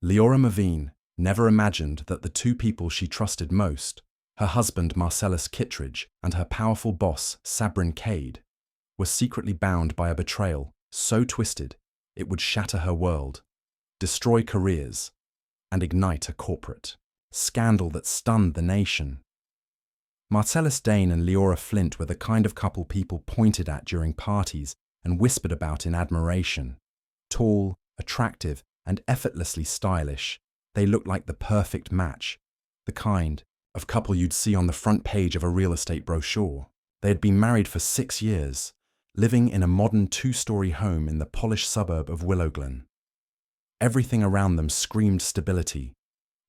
Leora Mavene never imagined that the two people she trusted most, her husband Marcellus Kittredge and her powerful boss Sabrin Cade, were secretly bound by a betrayal so twisted it would shatter her world, destroy careers, and ignite a corporate scandal that stunned the nation. Marcellus Dane and Leora Flint were the kind of couple people pointed at during parties and whispered about in admiration. Tall, attractive, and effortlessly stylish, they looked like the perfect match, the kind of couple you'd see on the front page of a real estate brochure. They had been married for 6 years, living in a modern 2-story home in the polished suburb of Willowglen. Everything around them screamed stability.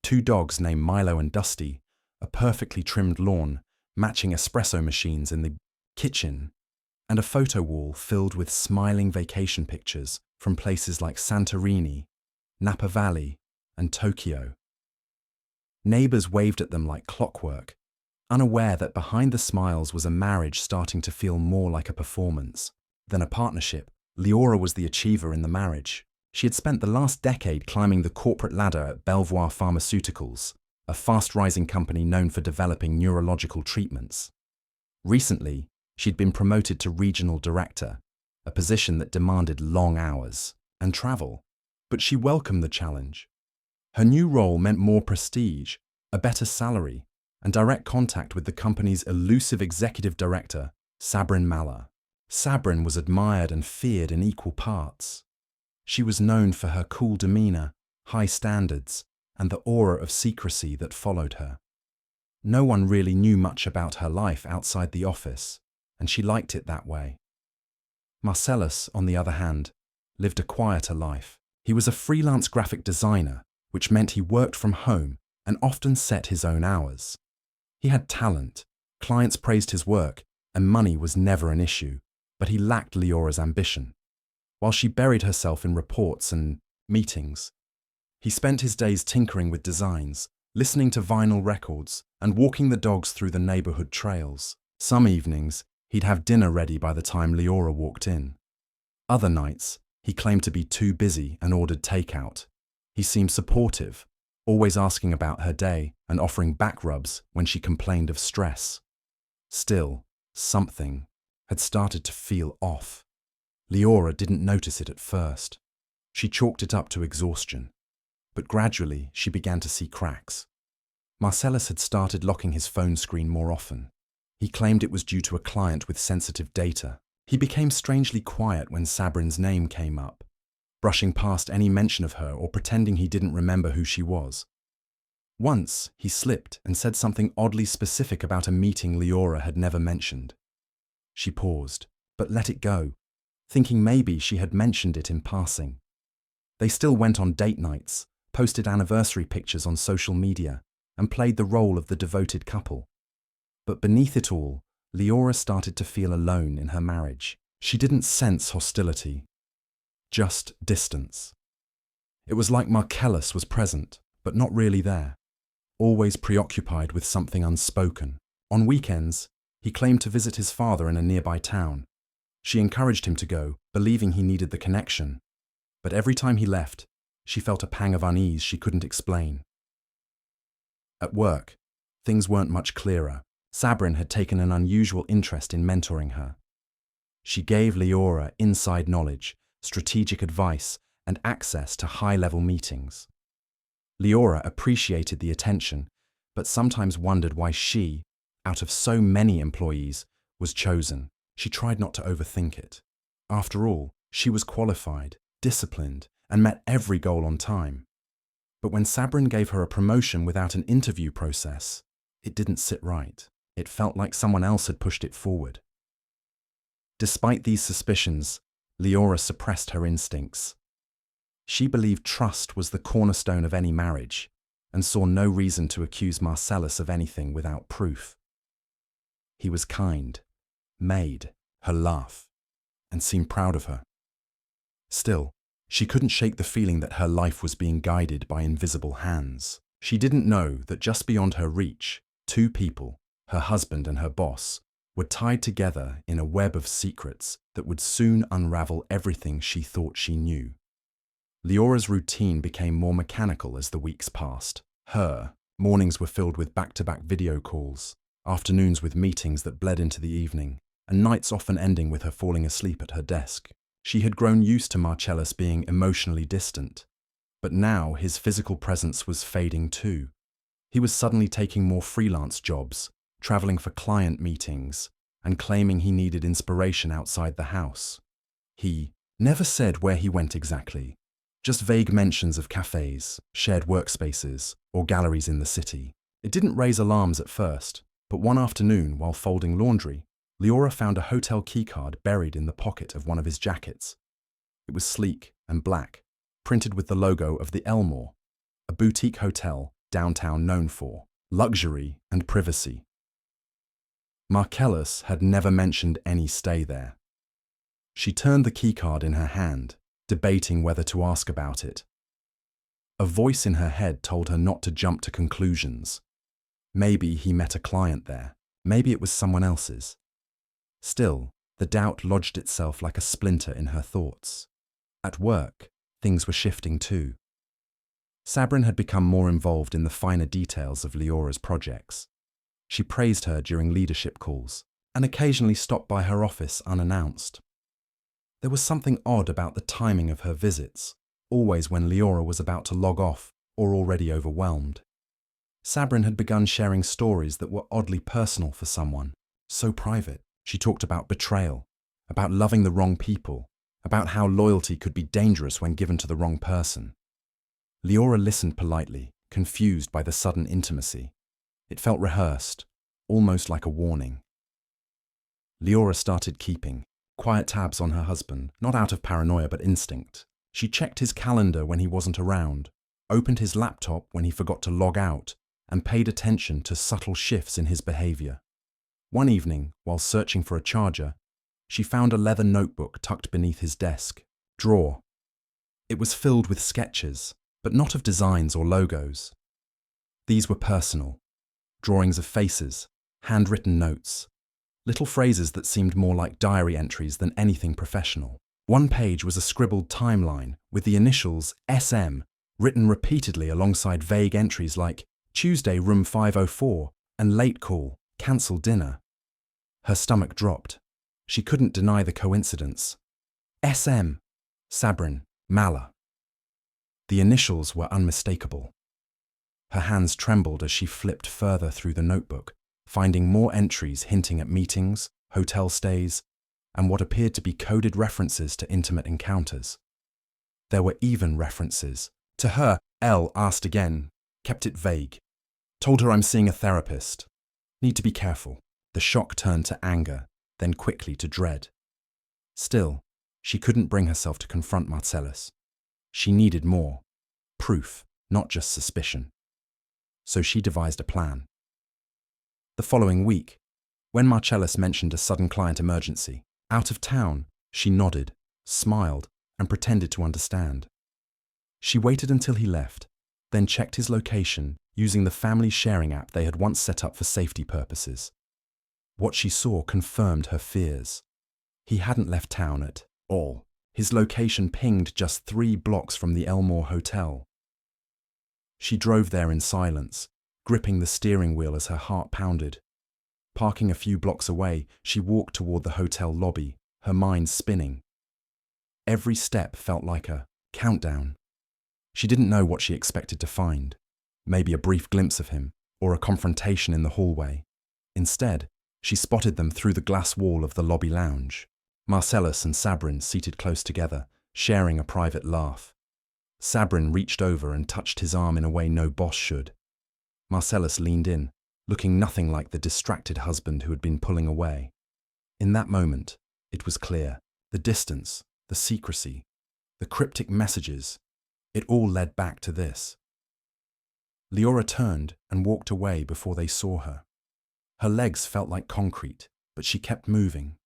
2 dogs named Milo and Dusty, a perfectly trimmed lawn, matching espresso machines in the kitchen, and a photo wall filled with smiling vacation pictures from places like Santorini, Napa Valley, and Tokyo. Neighbors waved at them like clockwork, unaware that behind the smiles was a marriage starting to feel more like a performance than a partnership. Leora was the achiever in the marriage. She had spent the last decade climbing the corporate ladder at Belvoir Pharmaceuticals, a fast-rising company known for developing neurological treatments. Recently, she'd been promoted to regional director, a position that demanded long hours and travel, but she welcomed the challenge. Her new role meant more prestige, a better salary, and direct contact with the company's elusive executive director, Sabrin Mallah. Sabrin was admired and feared in equal parts. She was known for her cool demeanor, high standards, and the aura of secrecy that followed her. No one really knew much about her life outside the office, and she liked it that way. Marcellus, on the other hand, lived a quieter life. He was a freelance graphic designer, which meant he worked from home and often set his own hours. He had talent, clients praised his work, and money was never an issue, but he lacked Leora's ambition. While she buried herself in reports and meetings, he spent his days tinkering with designs, listening to vinyl records, and walking the dogs through the neighborhood trails. Some evenings, he'd have dinner ready by the time Leora walked in. Other nights, he claimed to be too busy and ordered takeout. He seemed supportive, always asking about her day and offering back rubs when she complained of stress. Still, something had started to feel off. Leora didn't notice it at first. She chalked it up to exhaustion. But gradually, she began to see cracks. Marcellus had started locking his phone screen more often. He claimed it was due to a client with sensitive data. He became strangely quiet when Sabrin's name came up, brushing past any mention of her or pretending he didn't remember who she was. Once, he slipped and said something oddly specific about a meeting Leora had never mentioned. She paused, but let it go, thinking maybe she had mentioned it in passing. They still went on date nights, posted anniversary pictures on social media, and played the role of the devoted couple. But beneath it all, Leora started to feel alone in her marriage. She didn't sense hostility, just distance. It was like Marcellus was present, but not really there, always preoccupied with something unspoken. On weekends, he claimed to visit his father in a nearby town. She encouraged him to go, believing he needed the connection. But every time he left, she felt a pang of unease she couldn't explain. At work, things weren't much clearer. Sabrin had taken an unusual interest in mentoring her. She gave Leora inside knowledge, strategic advice, and access to high-level meetings. Leora appreciated the attention, but sometimes wondered why she, out of so many employees, was chosen. She tried not to overthink it. After all, she was qualified, disciplined, and met every goal on time. But when Sabrin gave her a promotion without an interview process, it didn't sit right. It felt like someone else had pushed it forward. Despite these suspicions, Leora suppressed her instincts. She believed trust was the cornerstone of any marriage, and saw no reason to accuse Marcellus of anything without proof. He was kind, made her laugh, and seemed proud of her. Still, she couldn't shake the feeling that her life was being guided by invisible hands. She didn't know that just beyond her reach, 2 people, her husband and her boss, were tied together in a web of secrets that would soon unravel everything she thought she knew. Leora's routine became more mechanical as the weeks passed. Her mornings were filled with back-to-back video calls, afternoons with meetings that bled into the evening, and nights often ending with her falling asleep at her desk. She had grown used to Marcellus being emotionally distant, but now his physical presence was fading too. He was suddenly taking more freelance jobs, traveling for client meetings, and claiming he needed inspiration outside the house. He never said where he went exactly, just vague mentions of cafes, shared workspaces, or galleries in the city. It didn't raise alarms at first, but one afternoon, while folding laundry, Leora found a hotel keycard buried in the pocket of one of his jackets. It was sleek and black, printed with the logo of the Elmore, a boutique hotel downtown known for luxury and privacy. Marcellus had never mentioned any stay there. She turned the keycard in her hand, debating whether to ask about it. A voice in her head told her not to jump to conclusions. Maybe he met a client there. Maybe it was someone else's. Still, the doubt lodged itself like a splinter in her thoughts. At work, things were shifting too. Sabrin had become more involved in the finer details of Leora's projects. She praised her during leadership calls and occasionally stopped by her office unannounced. There was something odd about the timing of her visits, always when Leora was about to log off or already overwhelmed. Sabrin had begun sharing stories that were oddly personal for someone, so private. She talked about betrayal, about loving the wrong people, about how loyalty could be dangerous when given to the wrong person. Leora listened politely, confused by the sudden intimacy. It felt rehearsed, almost like a warning. Leora started keeping quiet tabs on her husband, not out of paranoia but instinct. She checked his calendar when he wasn't around, opened his laptop when he forgot to log out, and paid attention to subtle shifts in his behavior. One evening, while searching for a charger, she found a leather notebook tucked beneath his desk drawer. It was filled with sketches, but not of designs or logos. These were personal, drawings of faces, handwritten notes, little phrases that seemed more like diary entries than anything professional. One page was a scribbled timeline with the initials SM written repeatedly alongside vague entries like Tuesday room 504 and late call, cancel dinner. Her stomach dropped. She couldn't deny the coincidence. SM, Sabrin, Mala. The initials were unmistakable. Her hands trembled as she flipped further through the notebook, finding more entries hinting at meetings, hotel stays, and what appeared to be coded references to intimate encounters. There were even references. To her, L asked again, kept it vague. Told her I'm seeing a therapist. Need to be careful. The shock turned to anger, then quickly to dread. Still, she couldn't bring herself to confront Marcellus. She needed more. Proof, not just suspicion. So she devised a plan. The following week, when Marcellus mentioned a sudden client emergency, out of town, she nodded, smiled, and pretended to understand. She waited until he left, then checked his location using the family sharing app they had once set up for safety purposes. What she saw confirmed her fears. He hadn't left town at all. His location pinged just 3 blocks from the Elmore Hotel. She drove there in silence, gripping the steering wheel as her heart pounded. Parking a few blocks away, she walked toward the hotel lobby, her mind spinning. Every step felt like a countdown. She didn't know what she expected to find. Maybe a brief glimpse of him, or a confrontation in the hallway. Instead, she spotted them through the glass wall of the lobby lounge. Marcellus and Sabrin seated close together, sharing a private laugh. Sabrin reached over and touched his arm in a way no boss should. Marcellus leaned in, looking nothing like the distracted husband who had been pulling away. In that moment, it was clear. The distance, the secrecy, the cryptic messages, it all led back to this. Leora turned and walked away before they saw her. Her legs felt like concrete, but she kept moving.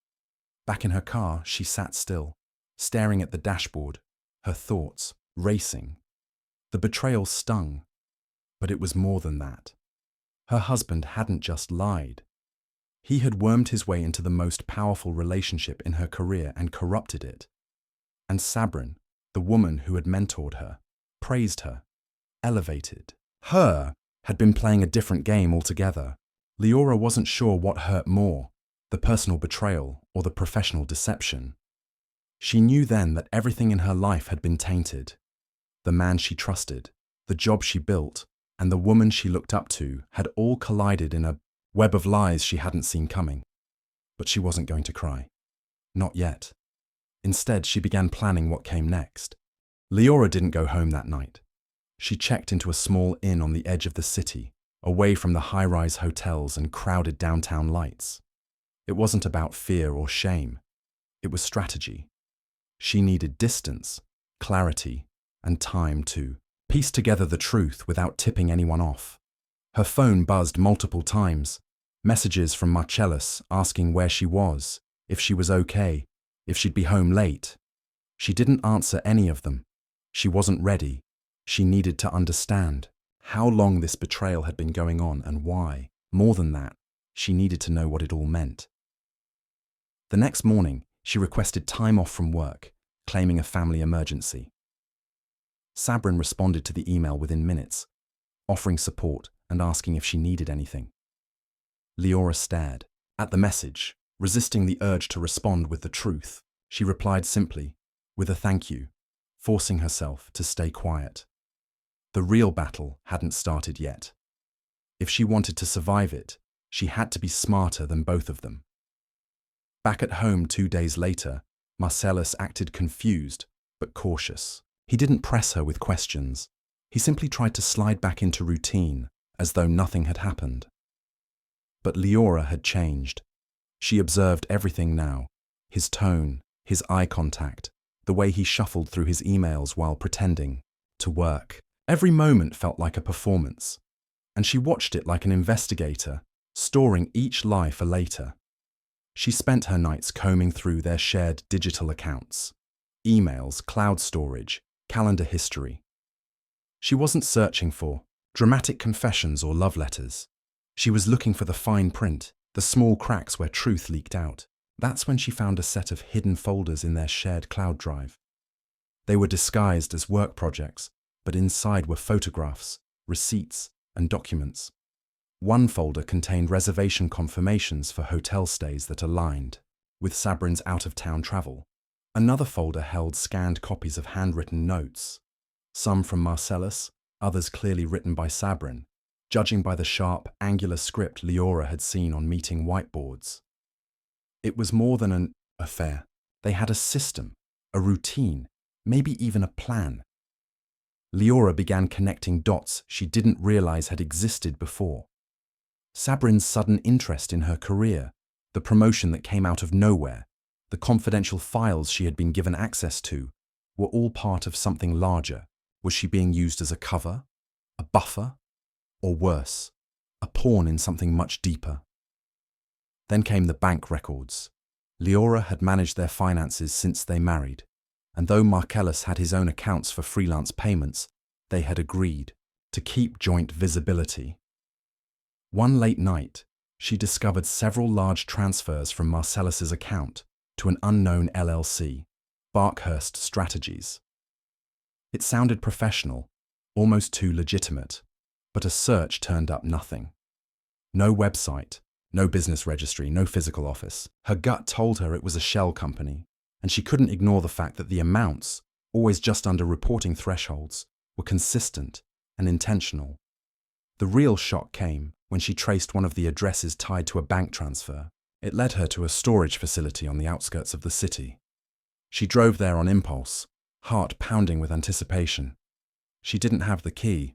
Back in her car, she sat still, staring at the dashboard, her thoughts racing. The betrayal stung, but it was more than that. Her husband hadn't just lied. He had wormed his way into the most powerful relationship in her career and corrupted it. And Sabrin, The woman who had mentored her, praised her, elevated her, had been playing a different game altogether. Leora wasn't sure what hurt more, the personal betrayal or the professional deception. She knew then that everything in her life had been tainted. The man she trusted, the job she built, and the woman she looked up to had all collided in a web of lies she hadn't seen coming. But she wasn't going to cry. Not yet. Instead, she began planning what came next. Leora didn't go home that night. She checked into a small inn on the edge of the city, away from the high-rise hotels and crowded downtown lights. It wasn't about fear or shame. It was strategy. She needed distance, clarity, and time to piece together the truth without tipping anyone off. Her phone buzzed multiple times, messages from Marcellus asking where she was, if she was okay, if she'd be home late. She didn't answer any of them. She wasn't ready. She needed to understand how long this betrayal had been going on and why. More than that, she needed to know what it all meant. The next morning, she requested time off from work, claiming a family emergency. Sabrin responded to the email within minutes, offering support and asking if she needed anything. Leora stared at the message, resisting the urge to respond with the truth. She replied simply, with a thank you, forcing herself to stay quiet. The real battle hadn't started yet. If she wanted to survive it, she had to be smarter than both of them. Back at home 2 days later, Marcellus acted confused but cautious. He didn't press her with questions. He simply tried to slide back into routine, as though nothing had happened. But Leora had changed. She observed everything now: his tone, his eye contact, the way he shuffled through his emails while pretending to work. Every moment felt like a performance, and she watched it like an investigator, storing each lie for later. She spent her nights combing through their shared digital accounts, emails, cloud storage, calendar history. She wasn't searching for dramatic confessions or love letters. She was looking for the fine print, the small cracks where truth leaked out. That's when she found a set of hidden folders in their shared cloud drive. They were disguised as work projects, but inside were photographs, receipts, and documents. One folder contained reservation confirmations for hotel stays that aligned with Sabrin's out-of-town travel. Another folder held scanned copies of handwritten notes, some from Marcellus, others clearly written by Sabrin, judging by the sharp, angular script Leora had seen on meeting whiteboards. It was more than an affair. They had a system, a routine, maybe even a plan. Leora began connecting dots she didn't realize had existed before. Sabrin's sudden interest in her career, the promotion that came out of nowhere, the confidential files she had been given access to, were all part of something larger. Was she being used as a cover, a buffer, or worse, a pawn in something much deeper? Then came the bank records. Leora had managed their finances since they married, and though Marcellus had his own accounts for freelance payments, they had agreed to keep joint visibility. One late night, she discovered several large transfers from Marcellus's account to an unknown LLC, Barkhurst Strategies. It sounded professional, almost too legitimate, but a search turned up nothing. No website, no business registry, no physical office. Her gut told her it was a shell company, and she couldn't ignore the fact that the amounts, always just under reporting thresholds, were consistent and intentional. The real shock came when she traced one of the addresses tied to a bank transfer. It led her to a storage facility on the outskirts of the city. She drove there on impulse, heart pounding with anticipation. She didn't have the key,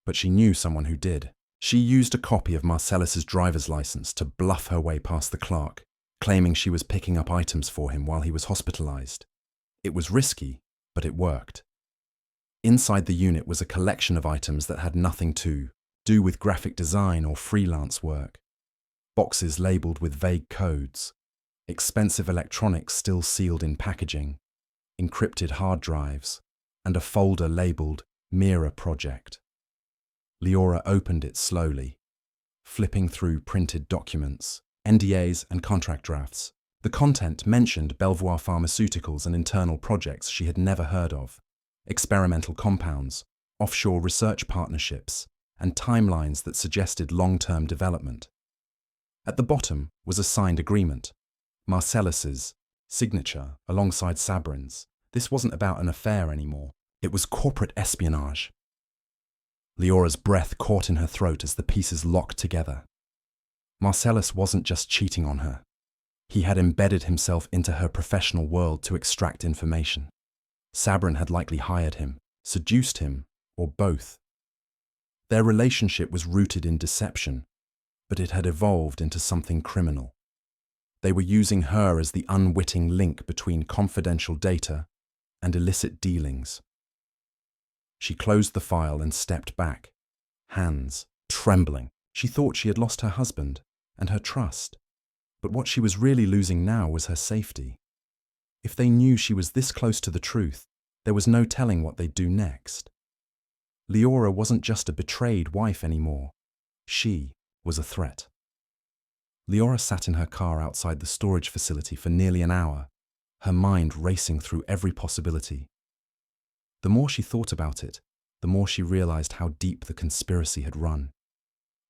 but she knew someone who did. She used a copy of Marcellus's driver's license to bluff her way past the clerk, claiming she was picking up items for him while he was hospitalized. It was risky, but it worked. Inside the unit was a collection of items that had nothing to do with graphic design or freelance work. Boxes labeled with vague codes, expensive electronics still sealed in packaging, encrypted hard drives, and a folder labeled Mirror Project. Leora opened it slowly, flipping through printed documents, NDAs and contract drafts, The content mentioned Belvoir pharmaceuticals and internal projects she had never heard of, experimental compounds, offshore research partnerships, and timelines that suggested long-term development. At the bottom was a signed agreement, Marcellus's signature alongside Sabrin's. This wasn't about an affair anymore. It was corporate espionage. Leora's breath caught in her throat as the pieces locked together. Marcellus wasn't just cheating on her. He had embedded himself into her professional world to extract information. Sabrin had likely hired him, seduced him, or both. Their relationship was rooted in deception, but it had evolved into something criminal. They were using her as the unwitting link between confidential data and illicit dealings. She closed the file and stepped back, hands trembling. She thought she had lost her husband and her trust, but what she was really losing now was her safety. If they knew she was this close to the truth, there was no telling what they'd do next. Leora wasn't just a betrayed wife anymore. She was a threat. Leora sat in her car outside the storage facility for nearly an hour, her mind racing through every possibility. The more she thought about it, the more she realized how deep the conspiracy had run.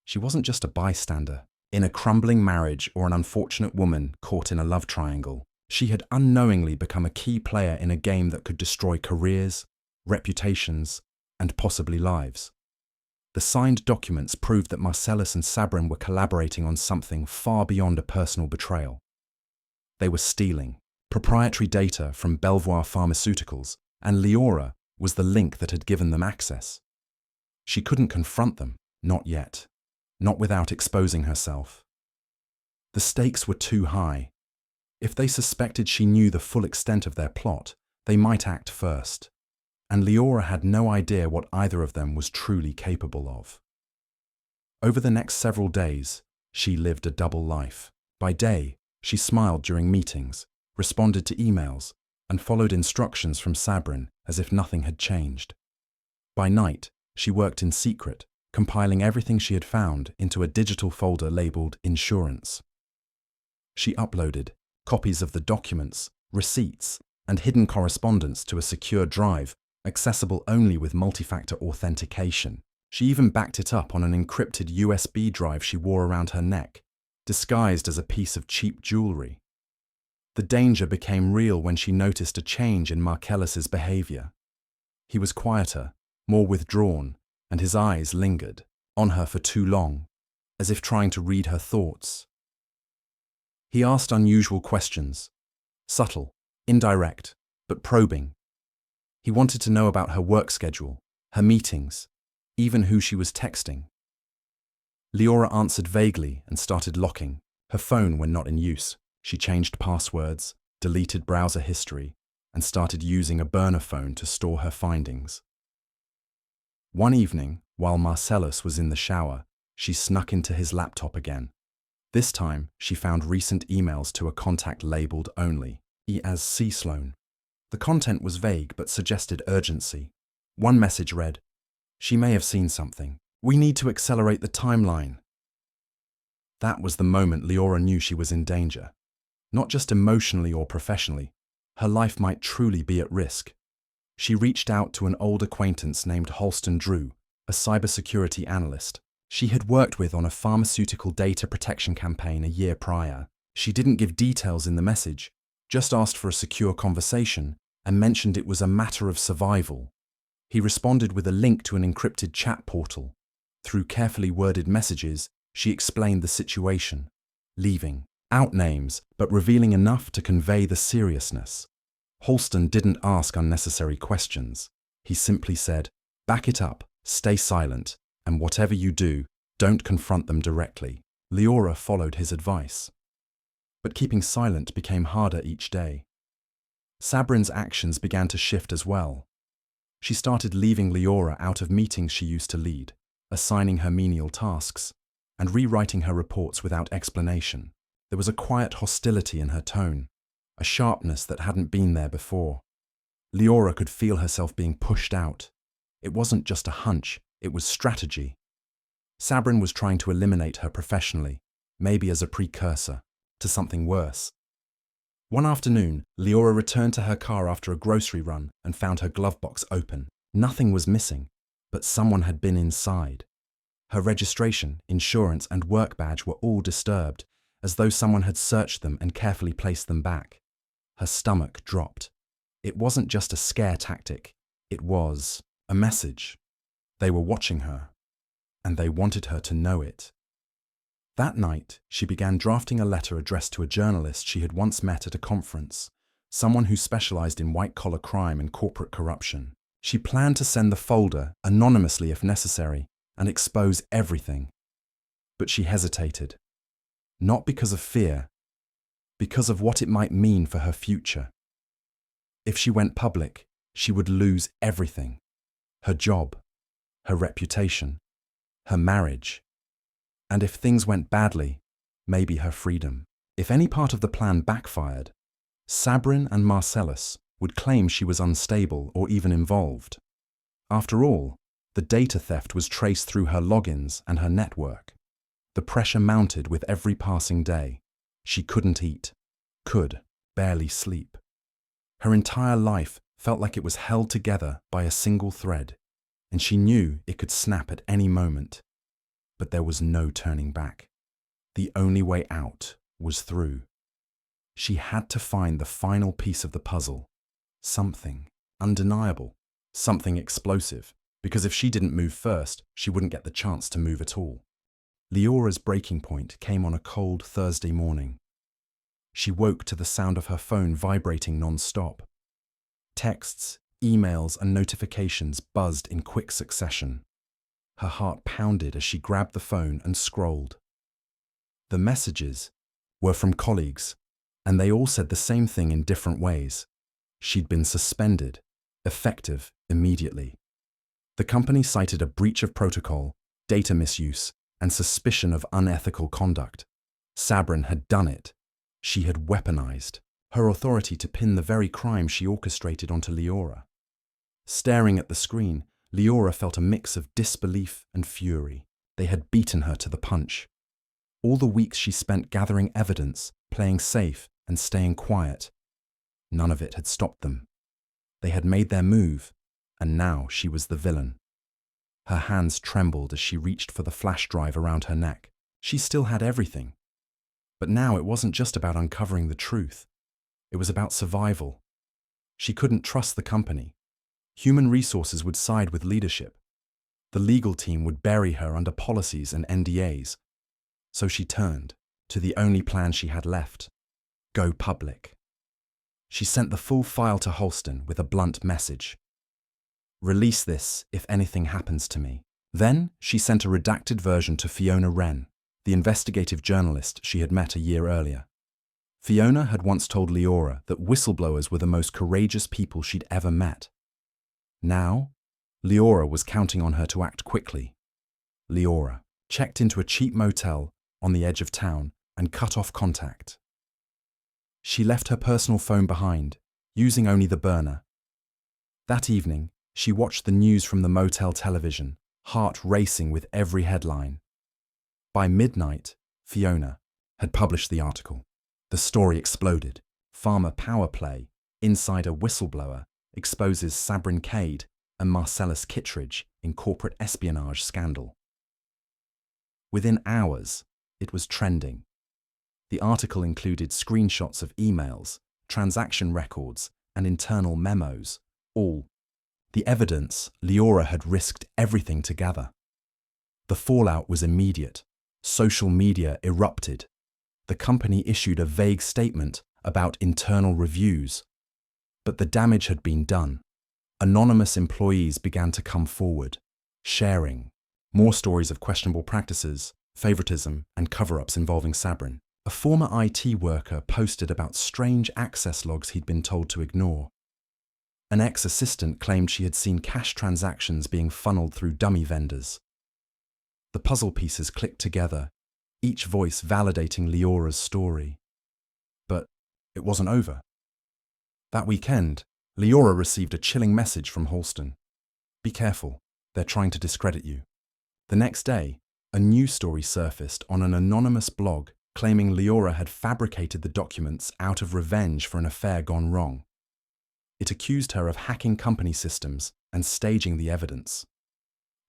She wasn't just a bystander in a crumbling marriage or an unfortunate woman caught in a love triangle. She had unknowingly become a key player in a game that could destroy careers, reputations, and possibly lives. The signed documents proved that Marcellus and Sabrin were collaborating on something far beyond a personal betrayal. They were stealing proprietary data from Belvoir Pharmaceuticals, and Leora was the link that had given them access. She couldn't confront them, not yet, not without exposing herself. The stakes were too high. If they suspected she knew the full extent of their plot, they might act first. And Leora had no idea what either of them was truly capable of. Over the next several days, she lived a double life. By day, she smiled during meetings, responded to emails, and followed instructions from Sabrin as if nothing had changed. By night, she worked in secret, compiling everything she had found into a digital folder labeled Insurance. She uploaded copies of the documents, receipts, and hidden correspondence to a secure drive accessible only with multi-factor authentication. She even backed it up on an encrypted USB drive she wore around her neck, disguised as a piece of cheap jewelry. The danger became real when she noticed a change in Marcellus's behavior. He was quieter, more withdrawn, and his eyes lingered on her for too long, as if trying to read her thoughts. He asked unusual questions, subtle, indirect, but probing. He wanted to know about her work schedule, her meetings, even who she was texting. Leora answered vaguely and started locking her phone when not in use. She changed passwords, deleted browser history, and started using a burner phone to store her findings. One evening, while Marcellus was in the shower, she snuck into his laptop again. This time, she found recent emails to a contact labeled only, E as C. Sloan. The content was vague but suggested urgency. One message read, "She may have seen something. We need to accelerate the timeline." That was the moment Leora knew she was in danger. Not just emotionally or professionally, her life might truly be at risk. She reached out to an old acquaintance named Holston Drew, a cybersecurity analyst she had worked with on a pharmaceutical data protection campaign a year prior. She didn't give details in the message, just asked for a secure conversation and mentioned it was a matter of survival. He responded with a link to an encrypted chat portal. Through carefully worded messages, she explained the situation, leaving out names but revealing enough to convey the seriousness. Holston didn't ask unnecessary questions. He simply said, "Back it up, stay silent, and whatever you do, don't confront them directly." Leora followed his advice. But keeping silent became harder each day. Sabrin's actions began to shift as well. She started leaving Leora out of meetings she used to lead, assigning her menial tasks, and rewriting her reports without explanation. There was a quiet hostility in her tone, a sharpness that hadn't been there before. Leora could feel herself being pushed out. It wasn't just a hunch, it was strategy. Sabrin was trying to eliminate her professionally, maybe as a precursor to something worse. One afternoon, Leora returned to her car after a grocery run and found her glove box open. Nothing was missing, but someone had been inside. Her registration, insurance, and work badge were all disturbed, as though someone had searched them and carefully placed them back. Her stomach dropped. It wasn't just a scare tactic, it was a message. They were watching her, and they wanted her to know it. That night, she began drafting a letter addressed to a journalist she had once met at a conference, someone who specialized in white-collar crime and corporate corruption. She planned to send the folder anonymously if necessary and expose everything. But she hesitated. Not because of fear, because of what it might mean for her future. If she went public, she would lose everything. Her job, her reputation, her marriage. And if things went badly, maybe her freedom. If any part of the plan backfired, Sabrin and Marcellus would claim she was unstable or even involved. After all, the data theft was traced through her logins and her network. The pressure mounted with every passing day. She couldn't eat, could barely sleep. Her entire life felt like it was held together by a single thread, and she knew it could snap at any moment. But there was no turning back. The only way out was through. She had to find the final piece of the puzzle, something undeniable, something explosive, because if she didn't move first, she wouldn't get the chance to move at all. Leora's breaking point came on a cold Thursday morning. She woke to the sound of her phone vibrating non-stop. Texts, emails, and notifications buzzed in quick succession. Her heart pounded as she grabbed the phone and scrolled. The messages were from colleagues, and they all said the same thing in different ways. She'd been suspended, effective immediately. The company cited a breach of protocol, data misuse, and suspicion of unethical conduct. Sabrin had done it. She had weaponized her authority to pin the very crime she orchestrated onto Leora. Staring at the screen, Leora felt a mix of disbelief and fury. They had beaten her to the punch. All the weeks she spent gathering evidence, playing safe, and staying quiet, none of it had stopped them. They had made their move, and now she was the villain. Her hands trembled as she reached for the flash drive around her neck. She still had everything. But now it wasn't just about uncovering the truth. It was about survival. She couldn't trust the company. Human resources would side with leadership. The legal team would bury her under policies and NDAs. So she turned to the only plan she had left: go public. She sent the full file to Holston with a blunt message. Release this if anything happens to me. Then she sent a redacted version to Fiona Wren, the investigative journalist she had met a year earlier. Fiona had once told Leora that whistleblowers were the most courageous people she'd ever met. Now, Leora was counting on her to act quickly. Leora checked into a cheap motel on the edge of town and cut off contact. She left her personal phone behind, using only the burner. That evening, she watched the news from the motel television, heart racing with every headline. By midnight, Fiona had published the article. The story exploded. Farmer power play, insider whistleblower, exposes Sabrin Cade and Marcellus Kittredge in corporate espionage scandal. Within hours, it was trending. The article included screenshots of emails, transaction records, and internal memos, all the evidence Leora had risked everything to gather. The fallout was immediate. Social media erupted. The company issued a vague statement about internal reviews. But the damage had been done. Anonymous employees began to come forward, sharing more stories of questionable practices, favoritism, and cover-ups involving Sabrin. A former IT worker posted about strange access logs he'd been told to ignore. An ex-assistant claimed she had seen cash transactions being funneled through dummy vendors. The puzzle pieces clicked together, each voice validating Leora's story. But it wasn't over. That weekend, Leora received a chilling message from Holston. Be careful, they're trying to discredit you. The next day, a news story surfaced on an anonymous blog claiming Leora had fabricated the documents out of revenge for an affair gone wrong. It accused her of hacking company systems and staging the evidence.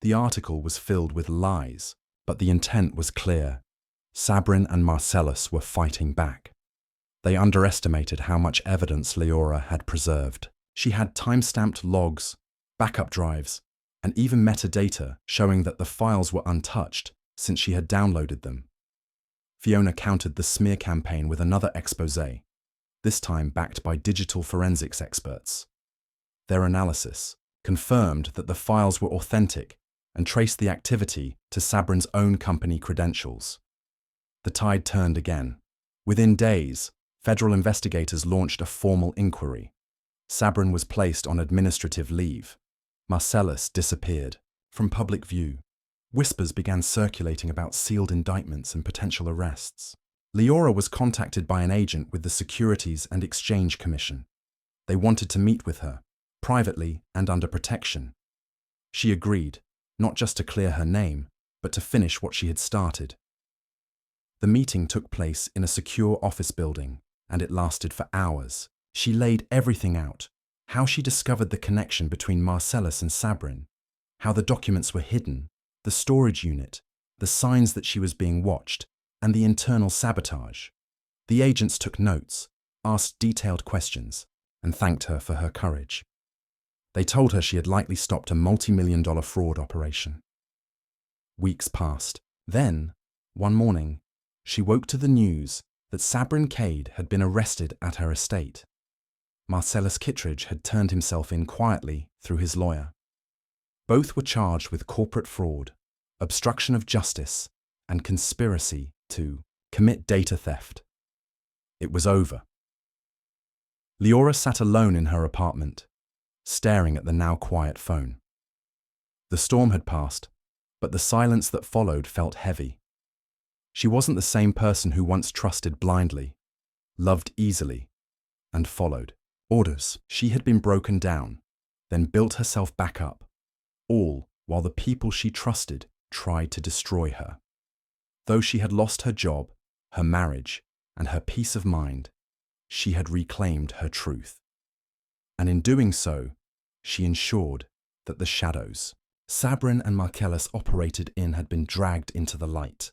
The article was filled with lies, but the intent was clear. Sabrin and Marcellus were fighting back. They underestimated how much evidence Leora had preserved. She had time-stamped logs, backup drives, and even metadata showing that the files were untouched since she had downloaded them. Fiona countered the smear campaign with another exposé, this time backed by digital forensics experts. Their analysis confirmed that the files were authentic and traced the activity to Sabrin's own company credentials. The tide turned again. Within days, federal investigators launched a formal inquiry. Sabrin was placed on administrative leave. Marcellus disappeared from public view. Whispers began circulating about sealed indictments and potential arrests. Leora was contacted by an agent with the Securities and Exchange Commission. They wanted to meet with her, privately and under protection. She agreed, not just to clear her name, but to finish what she had started. The meeting took place in a secure office building, and it lasted for hours. She laid everything out: how she discovered the connection between Marcellus and Sabrin, how the documents were hidden, the storage unit, the signs that she was being watched, and the internal sabotage. The agents took notes, asked detailed questions, and thanked her for her courage. They told her she had likely stopped a multi-million-dollar fraud operation. Weeks passed. Then, one morning, she woke to the news that Sabrin Cade had been arrested at her estate. Marcellus Kittredge had turned himself in quietly through his lawyer. Both were charged with corporate fraud, obstruction of justice, and conspiracy to commit data theft. It was over. Leora sat alone in her apartment, staring at the now quiet phone. The storm had passed, but the silence that followed felt heavy. She wasn't the same person who once trusted blindly, loved easily, and followed orders. She had been broken down, then built herself back up, all while the people she trusted tried to destroy her. Though she had lost her job, her marriage, and her peace of mind, she had reclaimed her truth. And in doing so, she ensured that the shadows Sabrin and Marcellus operated in had been dragged into the light.